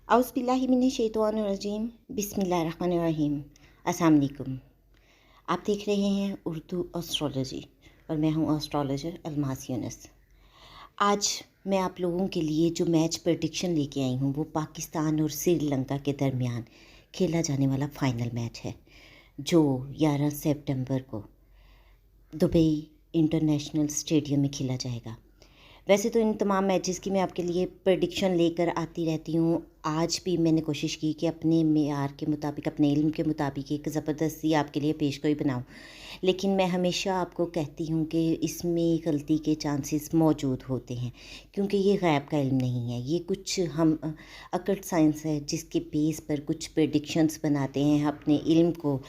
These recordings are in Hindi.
औज़ुबिल्लाहिमिनश्शैतानिर्रजीम बिस्मिल्लाहिर्रहमानिर्रहीम। अस्सलाम वालेकुम। आप देख रहे हैं उर्दू एस्ट्रोलॉजी और मैं हूं एस्ट्रोलॉजर अलमास यूनुस। आज मैं आप लोगों के लिए जो मैच प्रेडिक्शन लेके आई हूं वो पाकिस्तान और श्रीलंका के दरमियान खेला जाने वाला फाइनल मैच है, जो 11 सितंबर को दुबई इंटरनेशनल स्टेडियम में खेला जाएगा। वैसे तो इन तमाम मैचेस की मैं आपके लिए प्रेडिक्शन लेकर आती रहती हूँ। आज भी मैंने कोशिश की कि अपने मेयार के मुताबिक, अपने इल्म के मुताबिक एक ज़बरदस्ती आपके लिए पेशगोई बनाऊँ। लेकिन मैं हमेशा आपको कहती हूँ कि इसमें गलती के चांसेस मौजूद होते हैं, क्योंकि ये गैब का इल्म नहीं है। ये कुछ हम अकल्ट साइंस है जिसके बेस पर कुछ प्रेडिक्शंस बनाते हैं, अपने इल्म को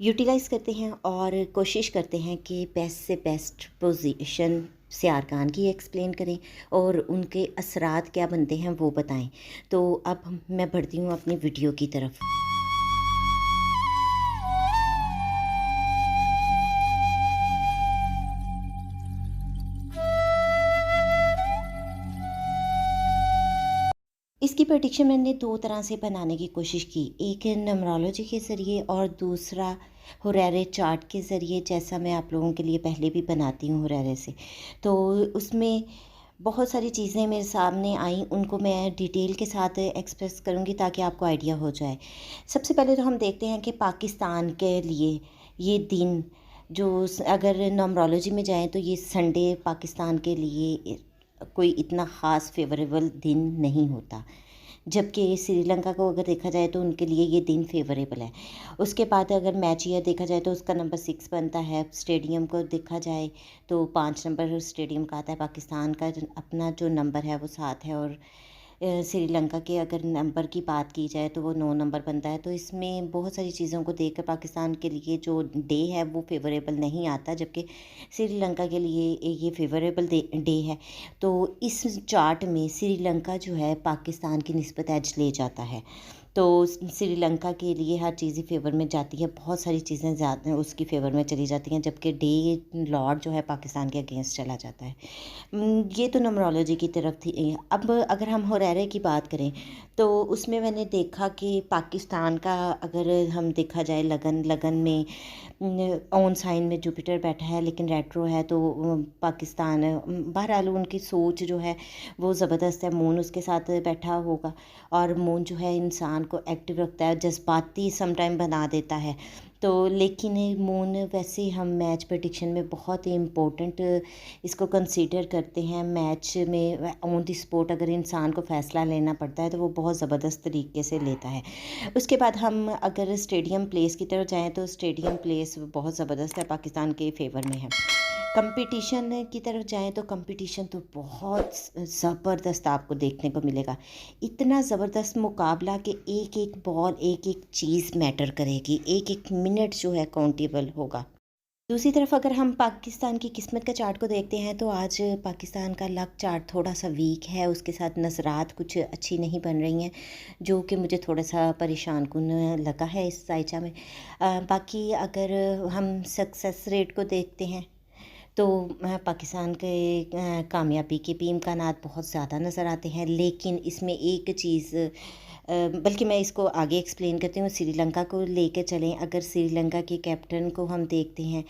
यूटिलाइज़ करते हैं और कोशिश करते हैं कि बेस्ट से बेस्ट पोजीशन से अरकान की एक्सप्लेन करें और उनके असरात क्या बनते हैं वो बताएं। तो अब मैं बढ़ती हूँ अपनी वीडियो की तरफ। इसकी प्रेडिक्शन मैंने दो तरह से बनाने की कोशिश की, एक न्यूमरोलॉजी के ज़रिए और दूसरा हुरैरे चार्ट के ज़रिए, जैसा मैं आप लोगों के लिए पहले भी बनाती हूँ हुरैरे से। तो उसमें बहुत सारी चीज़ें मेरे सामने आई, उनको मैं डिटेल के साथ एक्सप्रेस करूँगी ताकि आपको आइडिया हो जाए। सबसे पहले तो हम देखते हैं कि पाकिस्तान के लिए ये दिन जो अगर न्यूमरोलॉजी में जाएँ तो ये संडे पाकिस्तान के लिए कोई इतना ख़ास फेवरेबल दिन नहीं होता, जबकि श्रीलंका को अगर देखा जाए तो उनके लिए ये दिन फेवरेबल है। उसके बाद अगर मैच ईयर देखा जाए तो उसका नंबर 6 बनता है। स्टेडियम को देखा जाए तो 5 नंबर स्टेडियम का आता है। पाकिस्तान का अपना जो नंबर है वो 7 है और श्रीलंका के अगर नंबर की बात की जाए तो वो 9 नंबर बनता है। तो इसमें बहुत सारी चीज़ों को देखकर पाकिस्तान के लिए जो डे है वो फेवरेबल नहीं आता, जबकि श्रीलंका के लिए ये फेवरेबल डे है। तो इस चार्ट में श्रीलंका जो है पाकिस्तान की निस्बत एज ले जाता है। तो श्रीलंका के लिए हर चीज़ ही फेवर में जाती है, बहुत सारी चीज़ें ज़्यादा उसकी फेवर में चली जाती हैं, जबकि डे लॉर्ड जो है पाकिस्तान के अगेंस्ट चला जाता है। ये तो न्यूमरोलॉजी की तरफ थी। अब अगर हम हुरैरे की बात करें तो उसमें मैंने देखा कि पाकिस्तान का अगर हम देखा जाए लगन में ऑन साइन में जुपिटर बैठा है लेकिन रेट्रो है, तो पाकिस्तान बहरहाल उनकी सोच जो है वो ज़बरदस्त है। मून उसके साथ बैठा होगा और मून जो है इंसान को एक्टिव रखता है, जज्बाती समटाइम बना देता है। तो लेकिन मून वैसे हम मैच प्रेडिक्शन में बहुत ही इम्पोर्टेंट इसको कंसीडर करते हैं। मैच में ऑन द स्पॉट अगर इंसान को फ़ैसला लेना पड़ता है तो वो बहुत ज़बरदस्त तरीके से लेता है। उसके बाद हम अगर स्टेडियम प्लेस की तरफ जाएँ तो स्टेडियम प्लेस बहुत ज़बरदस्त है, पाकिस्तान के फेवर में है। कंपटीशन की तरफ जाएँ तो कंपटीशन तो बहुत ज़बरदस्त आपको देखने को मिलेगा। इतना ज़बरदस्त मुकाबला कि एक-एक बॉल, एक-एक चीज़ मैटर करेगी, एक-एक मिनट जो है काउंटेबल होगा। दूसरी तरफ अगर हम पाकिस्तान की किस्मत का चार्ट को देखते हैं तो आज पाकिस्तान का लक चार्ट थोड़ा-सा वीक है, उसके साथ नज़रात कुछ अच्छी नहीं बन रही हैं, जो कि मुझे थोड़ा-सा परेशान कुन लगा है इस साइचा में। बाकी अगर हम सक्सेस रेट को देखते हैं तो पाकिस्तान के कामयाबी के भी इम्कानात बहुत ज़्यादा नज़र आते हैं, लेकिन इसमें एक चीज़ बल्कि मैं इसको आगे एक्सप्लेन करती हूँ। श्रीलंका को लेकर चलें, अगर श्रीलंका के कैप्टन को हम देखते हैं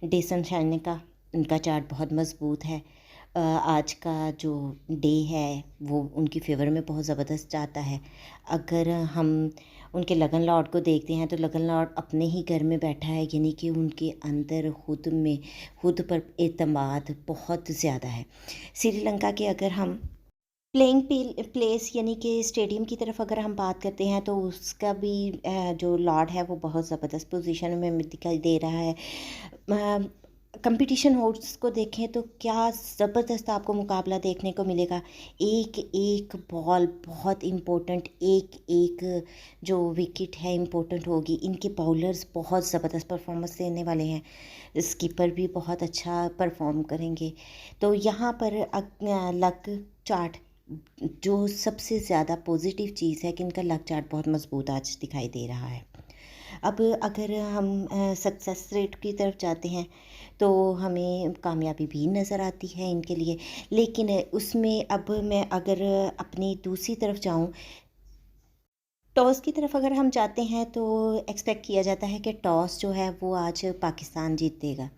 डेसन शाइने, उनका चार्ट बहुत मज़बूत है। आज का जो डे है वो उनकी फेवर में बहुत ज़बरदस्त जाता है। अगर हम उनके लगन लॉर्ड को देखते हैं तो लगन लॉर्ड अपने ही घर में बैठा है, यानी कि उनके अंदर खुद पर एतमाद बहुत ज़्यादा है। श्रीलंका के अगर हम प्लेइंग प्लेस यानी कि स्टेडियम की तरफ अगर हम बात करते हैं तो उसका भी जो लॉर्ड है वो बहुत ज़बरदस्त पोजीशन में दिखाई दे रहा है। कंपटीशन होर्स को देखें तो क्या ज़बरदस्त आपको मुकाबला देखने को मिलेगा। एक एक बॉल बहुत इम्पोर्टेंट, एक एक जो विकेट है इम्पोर्टेंट होगी। इनके बाउलर्स बहुत ज़बरदस्त परफॉर्मेंस देने वाले हैं, स्कीपर भी बहुत अच्छा परफॉर्म करेंगे। तो यहाँ पर लक चार्ट जो सबसे ज़्यादा पॉजिटिव चीज़ है कि इनका लक चार्ट बहुत मज़बूत आज दिखाई दे रहा है। अब अगर हम सक्सेस रेट की तरफ जाते हैं तो हमें कामयाबी भी नज़र आती है इनके लिए, लेकिन उसमें अब मैं अगर अपनी दूसरी तरफ जाऊं टॉस की तरफ अगर हम जाते हैं तो एक्सपेक्ट किया जाता है कि टॉस जो है वो आज पाकिस्तान जीतेगा।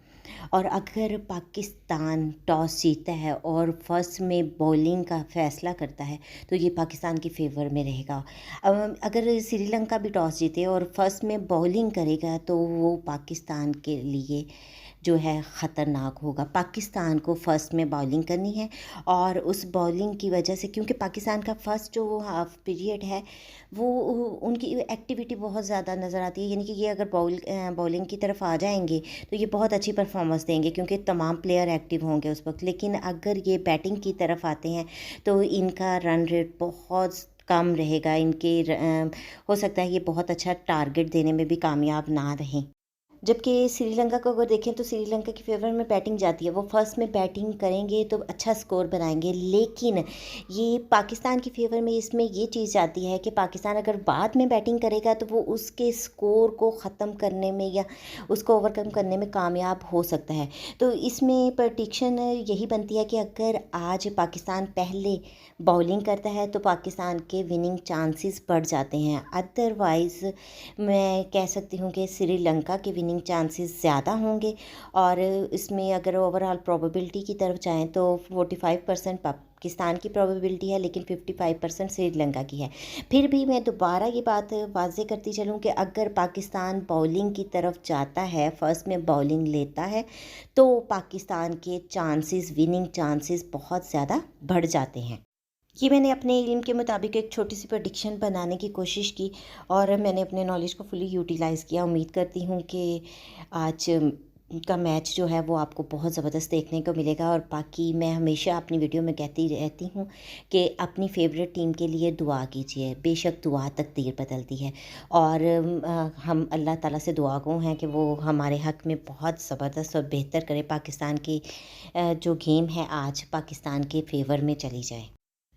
और अगर पाकिस्तान टॉस जीतता है और फर्स्ट में बॉलिंग का फ़ैसला करता है तो ये पाकिस्तान के फ़ेवर में रहेगा। अगर श्रीलंका भी टॉस जीते और फर्स्ट में बॉलिंग करेगा तो वो पाकिस्तान के लिए जो है ख़तरनाक होगा। पाकिस्तान को फ़र्स्ट में बॉलिंग करनी है और उस बॉलिंग की वजह से, क्योंकि पाकिस्तान का फ़र्स्ट जो वो हाफ़ पीरियड है वो उनकी एक्टिविटी बहुत ज़्यादा नज़र आती है, यानी कि ये अगर बॉलिंग की तरफ आ जाएंगे तो ये बहुत अच्छी परफॉर्मेंस देंगे क्योंकि तमाम प्लेयर एक्टिव होंगे उस वक्त। लेकिन अगर ये बैटिंग की तरफ आते हैं तो इनका रन रेट बहुत कम रहेगा। हो सकता है ये बहुत अच्छा टारगेट देने में भी कामयाब ना रहें। जबकि श्रीलंका को अगर देखें तो श्रीलंका के फ़ेवर में बैटिंग जाती है, वो फर्स्ट में बैटिंग करेंगे तो अच्छा स्कोर बनाएंगे। लेकिन ये पाकिस्तान के फ़ेवर में इसमें ये चीज़ जाती है कि पाकिस्तान अगर बाद में बैटिंग करेगा तो वो उसके स्कोर को ख़त्म करने में या उसको ओवरकम करने में कामयाब हो सकता है। तो इसमें प्रडिक्शन यही बनती है कि अगर आज पाकिस्तान पहले बॉलिंग करता है तो पाकिस्तान के विनिंग चांसेस बढ़ जाते हैं। अदरवाइज़ मैं कह सकती हूँ कि श्रीलंका के विनिंग चांसेस ज़्यादा होंगे। और इसमें अगर ओवरऑल प्रोबेबिलिटी की तरफ जाएँ तो 45% पाकिस्तान की प्रोबेबिलिटी है, लेकिन 55% श्रीलंका की है। फिर भी मैं दोबारा ये बात वाज़ेह करती चलूँ कि अगर पाकिस्तान बॉलिंग की तरफ जाता है, फर्स्ट में बॉलिंग लेता है, तो पाकिस्तान के चांसेस, विनिंग चांसेस बहुत ज़्यादा बढ़ जाते हैं। ये मैंने अपने इल्म के मुताबिक एक छोटी सी प्रेडिक्शन बनाने की कोशिश की और मैंने अपने नॉलेज को फुली यूटिलाइज़ किया। उम्मीद करती हूँ कि आज का मैच जो है वो आपको बहुत ज़बरदस्त देखने को मिलेगा। और बाकी मैं हमेशा अपनी वीडियो में कहती रहती हूँ कि अपनी फेवरेट टीम के लिए दुआ कीजिए। बेशक दुआ तकदीर बदलती है और हम अल्लाह ताला से दुआ गो हैं कि वो हमारे हक़ में बहुत ज़बरदस्त और बेहतर करे। पाकिस्तान की जो गेम है आज पाकिस्तान के फ़ेवर में चली जाए।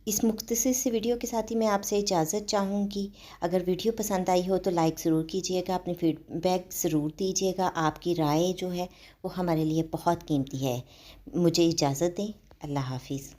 इस मुख्तसर से वीडियो के साथ ही मैं आपसे इजाज़त चाहूँगी। अगर वीडियो पसंद आई हो तो लाइक ज़रूर कीजिएगा, अपनी फीडबैक ज़रूर दीजिएगा। आपकी राय जो है वो हमारे लिए बहुत कीमती है। मुझे इजाज़त दें। अल्लाह हाफ़िज़।